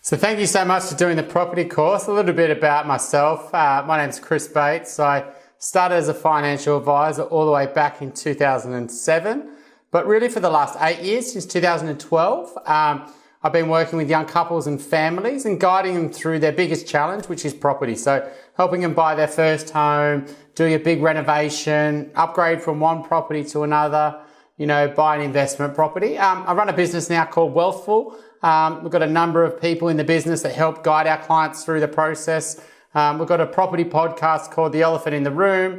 So thank you so much for doing the property course. A little bit about myself. My name's Chris Bates. I started as a financial advisor all the way back in 2007. But really for the last 8 years, since 2012, I've been working with young couples and families and guiding them through their biggest challenge, which is property. So helping them buy their first home, doing a big renovation, upgrade from one property to another, buy an investment property. I run a business now called Wealthful. We've got a number of people in the business that help guide our clients through the process. We've got a property podcast called The Elephant in the Room,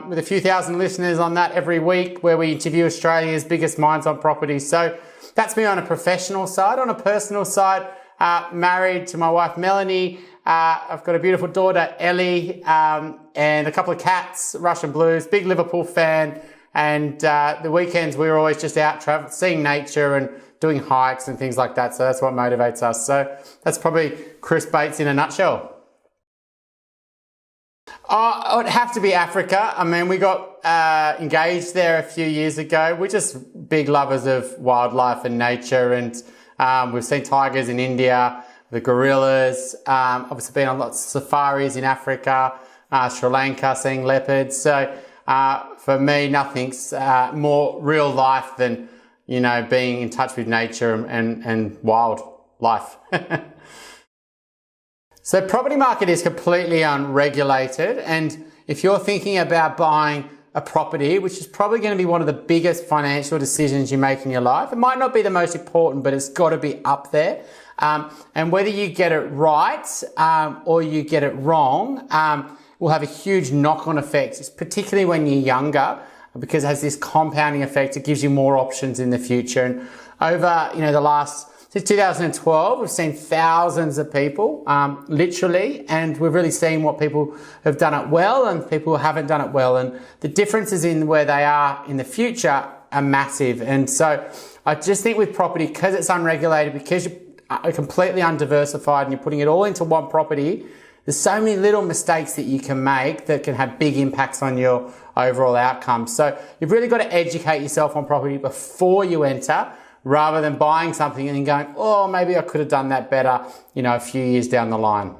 with a few thousand listeners on that every week, where we interview Australia's biggest minds on property. So that's me on a professional side. On a personal side, married to my wife, Melanie. I've got a beautiful daughter, Ellie, and a couple of cats, Russian Blues, big Liverpool fan. And the weekends we were always just out traveling, seeing nature and doing hikes and things like that. So that's what motivates us. So that's probably Chris Bates in a nutshell. It would have to be Africa. I mean, we got engaged there a few years ago. We're just big lovers of wildlife and nature, and we've seen tigers in India, the gorillas, obviously been on lots of safaris in Africa, Sri Lanka, seeing leopards. So for me, nothing's more real life than, being in touch with nature and wildlife. So property market is completely unregulated, and if you're thinking about buying a property, which is probably going to be one of the biggest financial decisions you make in your life, it might not be the most important, but it's got to be up there. And whether you get it right or you get it wrong will have a huge knock-on effect, particularly when you're younger, because it has this compounding effect. It gives you more options in the future. And over since 2012, we've seen thousands of people, literally, and we've really seen what people have done it well and people who haven't done it well. And the differences in where they are in the future are massive. And so I just think with property, because it's unregulated, because you're completely undiversified and you're putting it all into one property, there's so many little mistakes that you can make that can have big impacts on your overall outcome. So you've really got to educate yourself on property before you enter, rather than buying something and then going, oh, maybe I could have done that better, a few years down the line.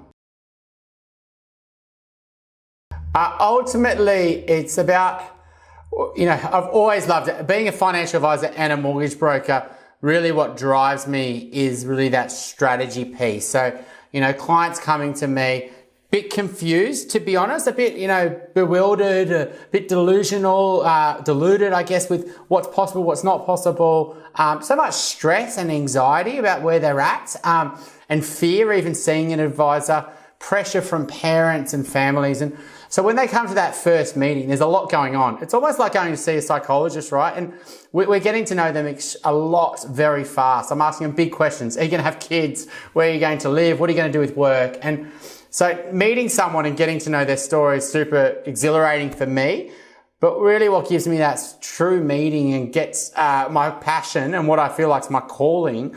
Ultimately, it's about, I've always loved it. Being a financial advisor and a mortgage broker, really what drives me is really that strategy piece. So, clients coming to me, bit confused, to be honest, a bit, bewildered, a bit delusional, deluded, I guess, with what's possible, what's not possible. So much stress and anxiety about where they're at, and fear, even seeing an advisor, pressure from parents and families. And so when they come to that first meeting, there's a lot going on. It's almost like going to see a psychologist, right? And we're getting to know them a lot very fast. I'm asking them big questions. Are you going to have kids? Where are you going to live? What are you going to do with work? And so meeting someone and getting to know their story is super exhilarating for me. But really what gives me that true meeting and gets my passion and what I feel like is my calling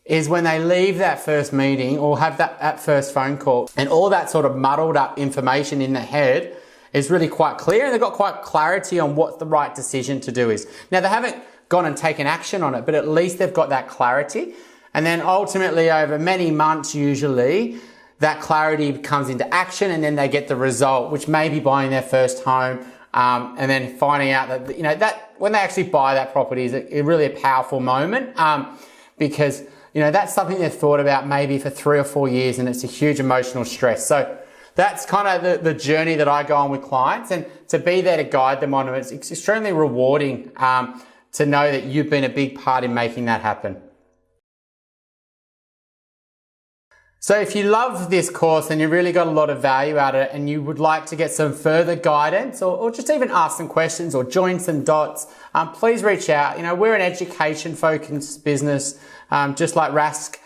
is when they leave that first meeting or have that first phone call, and all that sort of muddled up information in their head is really quite clear, and they've got quite clarity on what the right decision to do is. Now, they haven't gone and taken action on it, but at least they've got that clarity. And then ultimately over many months, usually, that clarity comes into action, and then they get the result, which may be buying their first home, and then finding out that, that when they actually buy that property is really a powerful moment, because, that's something they've thought about maybe for 3 or 4 years, and it's a huge emotional stress. So that's kind of the journey that I go on with clients, and to be there to guide them on it, it's extremely rewarding to know that you've been a big part in making that happen. So if you love this course and you really got a lot of value out of it, and you would like to get some further guidance or just even ask some questions or join some dots, please reach out. We're an education focused business, just like Rask.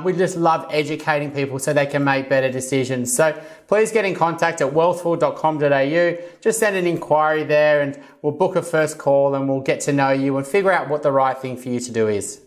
We just love educating people so they can make better decisions. So please get in contact at wealthful.com.au. Just send an inquiry there and we'll book a first call and we'll get to know you and figure out what the right thing for you to do is.